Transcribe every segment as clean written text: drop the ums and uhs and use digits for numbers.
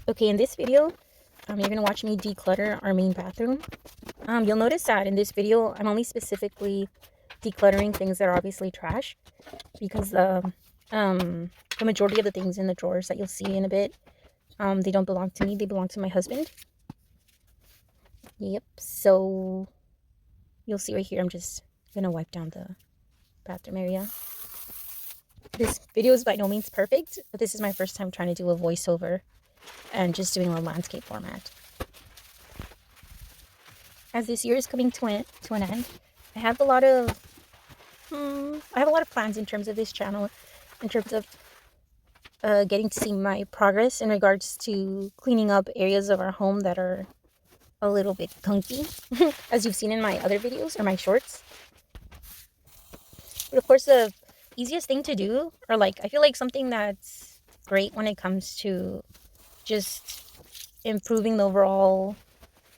Okay, in this video, you're gonna watch me declutter our main bathroom. You'll notice that in this video, I'm only specifically decluttering things that are obviously trash because the majority of the things in the drawers that you'll see in a bit, they don't belong to me. They belong to my husband. Yep. So you'll see right here. I'm just gonna wipe down the bathroom area. This video is by no means perfect, but this is my first time trying to do a voiceover and just doing a landscape format. As this year is coming to an end, I have a lot of plans in terms of this channel, in terms of getting to see my progress in regards to cleaning up areas of our home that are a little bit gunky, as you've seen in my other videos or my shorts. But of course, the easiest thing to do, or I feel like something that's great when it comes to just improving the overall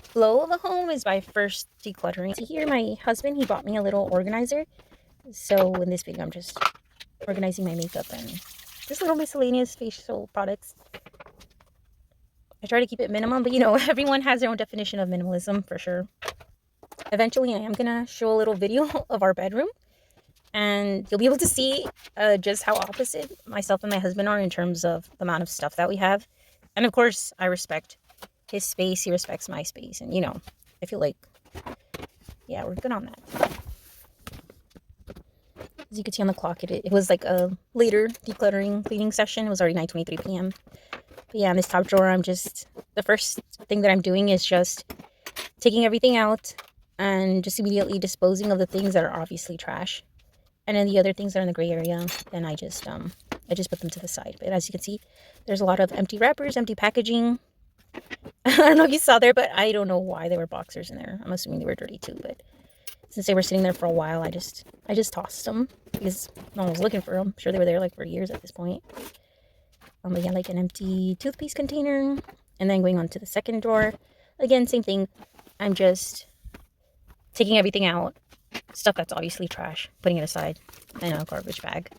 flow of a home, is by first decluttering. See here, my husband, he bought me a little organizer. So in this video, I'm just organizing my makeup and just little miscellaneous facial products. I try to keep it minimum, but everyone has their own definition of minimalism for sure. Eventually, I am gonna show a little video of our bedroom, and you'll be able to see just how opposite myself and my husband are in terms of the amount of stuff that we have. And of course, I respect his space, he respects my space, and I feel like, yeah, we're good on that. As you can see on the clock, it was like a later decluttering cleaning session. It was already 9:23 p.m. But yeah, in this top drawer, the first thing that I'm doing is just taking everything out and just immediately disposing of the things that are obviously trash. And then the other things that are in the gray area, then I just put them to the side. But as you can see, there's a lot of empty wrappers, empty packaging. I don't know if you saw there, but I don't know why there were boxers in there. I'm assuming they were dirty too, but since they were sitting there for a while, I just tossed them because no one was looking for them. I'm sure they were there for years at this point. Again, an empty toothpaste container, and then going on to the second drawer. Again, same thing. I'm just taking everything out, stuff that's obviously trash, putting it aside in a garbage bag,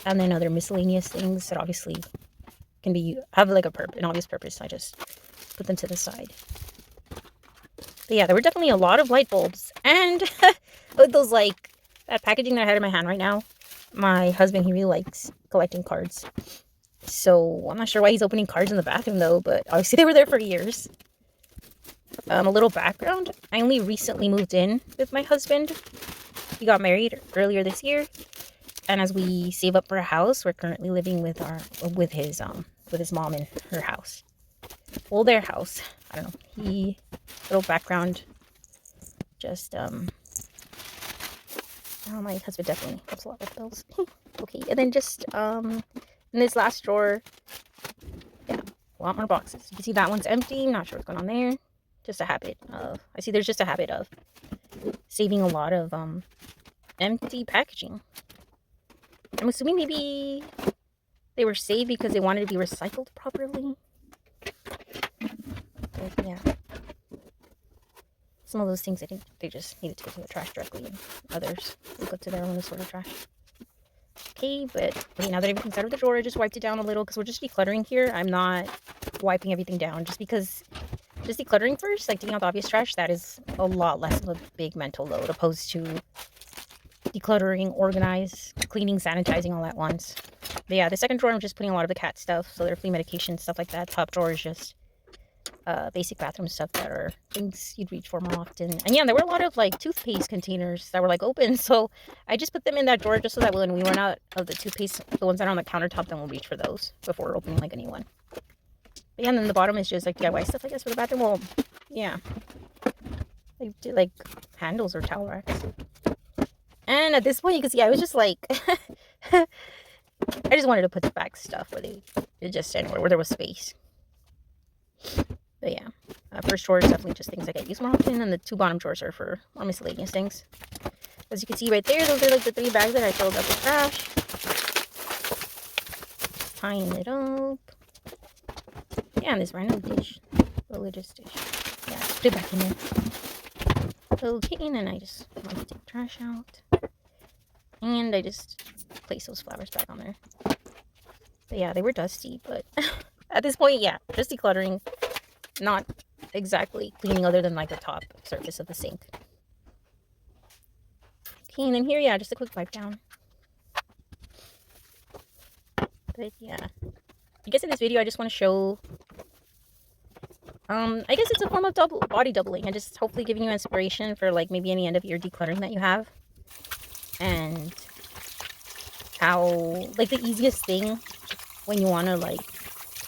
and then other miscellaneous things that obviously have an obvious purpose. I just put them to the side. But yeah, there were definitely a lot of light bulbs, and those that packaging that I had in my hand right now. My husband, he really likes collecting cards. So I'm not sure why he's opening cards in the bathroom though, but obviously they were there for years. A little background. I only recently moved in with my husband. We got married earlier this year, and as we save up for a house, we're currently living with his mom in her house. Well, their house. I don't know. Little background. Just my husband definitely helps a lot with bills. Okay, and then just in this last drawer, yeah, a lot more boxes. You can see that one's empty. Not sure what's going on there. Just a habit of, I see there's just a habit of saving a lot of empty packaging. I'm assuming maybe they were saved because they wanted to be recycled properly. But yeah. Some of those things, I think they just needed to go to the trash directly, and others will go to their own sort of trash. Okay, but now that everything's out of the drawer, I just wiped it down a little because we're just decluttering here. I'm not wiping everything down just because just decluttering first, taking out the obvious trash, that is a lot less of a big mental load opposed to decluttering, organize, cleaning, sanitizing all at once. But yeah, the second drawer, I'm just putting a lot of the cat stuff, so their flea medication, stuff like that. Top drawer is just basic bathroom stuff that are things you'd reach for more often. And yeah, there were a lot of toothpaste containers that were open, so I just put them in that drawer just so that when we run out of the toothpaste, the ones that are on the countertop, then we'll reach for those before opening a new one. But yeah, and then the bottom is just DIY stuff, I guess, for the bathroom. Well, yeah, I do handles or towel racks. And at this point, you can see I was just I just wanted to put back stuff where just anywhere where there was space. But yeah, first drawer is definitely just things I get used more often, and the two bottom drawers are for more miscellaneous things. As you can see right there, those are the 3 bags that I filled up with trash. Tying it up. Yeah, and this random dish, religious dish. Yeah, just put it back in there. Okay, and then I just want to take trash out, and I just place those flowers back on there. But yeah, they were dusty, but At this point, yeah, just decluttering, not exactly cleaning other than like the top surface of the sink. Okay, and then here, yeah, just a quick wipe down. But yeah, I guess in this video I just want to show, I guess it's a form of body doubling, and just hopefully giving you inspiration for like maybe any end of year decluttering that you have, and how like the easiest thing when you want to like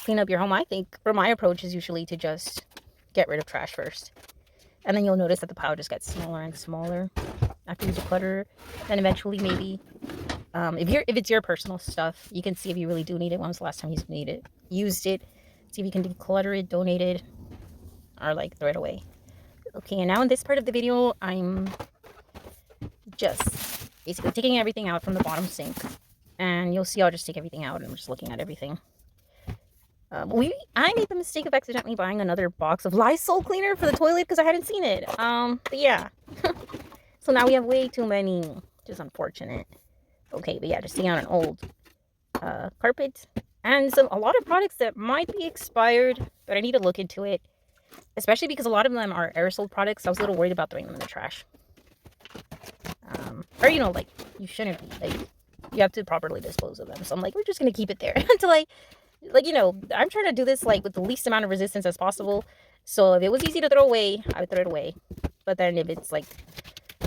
clean up your home, I think, or my approach is usually to just get rid of trash first, and then you'll notice that the pile just gets smaller and smaller after you declutter. Then eventually maybe if it's your personal stuff, you can see if you really do need it. When was the last time you used it? See if you can declutter it, donate it, or like throw it away. Okay, and now in this part of the video, I'm just basically taking everything out from the bottom sink, and you'll see I'll just take everything out and I'm just looking at everything. I made the mistake of accidentally buying another box of Lysol cleaner for the toilet because I hadn't seen it. But yeah. So now we have way too many, which is unfortunate. Okay, but yeah, just taking out an old carpet and a lot of products that might be expired, but I need to look into it, especially because a lot of them are aerosol products. So I was a little worried about throwing them in the trash. Or you know, like, you shouldn't be, like, you have to properly dispose of them. So I'm like, we're just gonna keep it there until like, you know, I'm trying to do this like with the least amount of resistance as possible. So if it was easy to throw away, I would throw it away. But then if it's like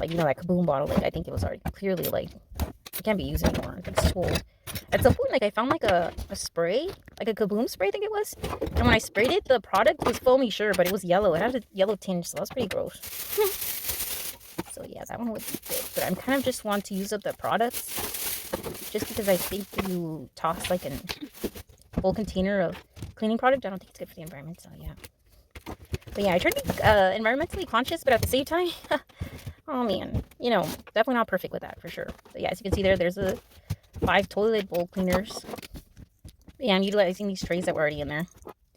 you know, that Kaboom bottle, like I think it was already clearly like it can't be used anymore. It's too old. At some point, like I found like a spray, like a Kaboom spray, I think it was. And when I sprayed it, the product was foamy, sure, but it was yellow. It had a yellow tinge, so that was pretty gross. So yeah, that one would be good. But I'm kind of just want to use up the products, just because I think you toss like a full container of cleaning product, I don't think it's good for the environment. So yeah. But yeah, I try to be environmentally conscious, but at the same time, oh man, you know, definitely not perfect with that for sure. But yeah, as you can see there's a 5 toilet bowl cleaners. But yeah, I'm utilizing these trays that were already in there.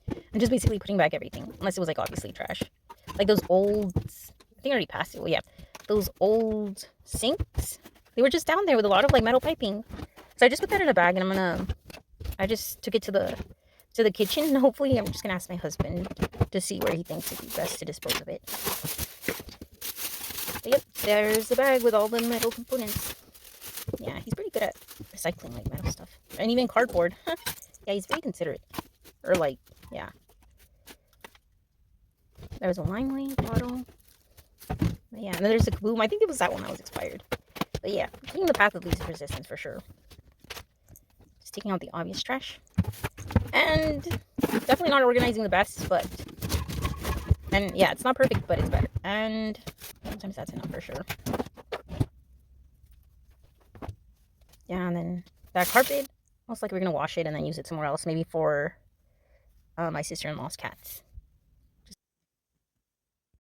I'm just basically putting back everything, unless it was like obviously trash. Like those old, I think I already passed it. Well, yeah, those old sinks, they were just down there with a lot of like metal piping. So I just put that in a bag, and I just took it to the kitchen. Hopefully, I'm just gonna ask my husband to see where he thinks it'd be best to dispose of it. But yep, there's the bag with all the metal components. Yeah, he's pretty good at recycling like metal stuff, and even cardboard. Yeah, he's very considerate. Or like, yeah. There was a Limelight bottle. But yeah, and then there's a Kaboom. I think it was that one that was expired. But yeah, taking the path of least resistance for sure. Just taking out the obvious trash. And definitely not organizing the best, and yeah, it's not perfect, but it's better. And sometimes that's enough for sure. Yeah, and then that carpet, most likely we're gonna wash it and then use it somewhere else, maybe for my sister-in-law's cats.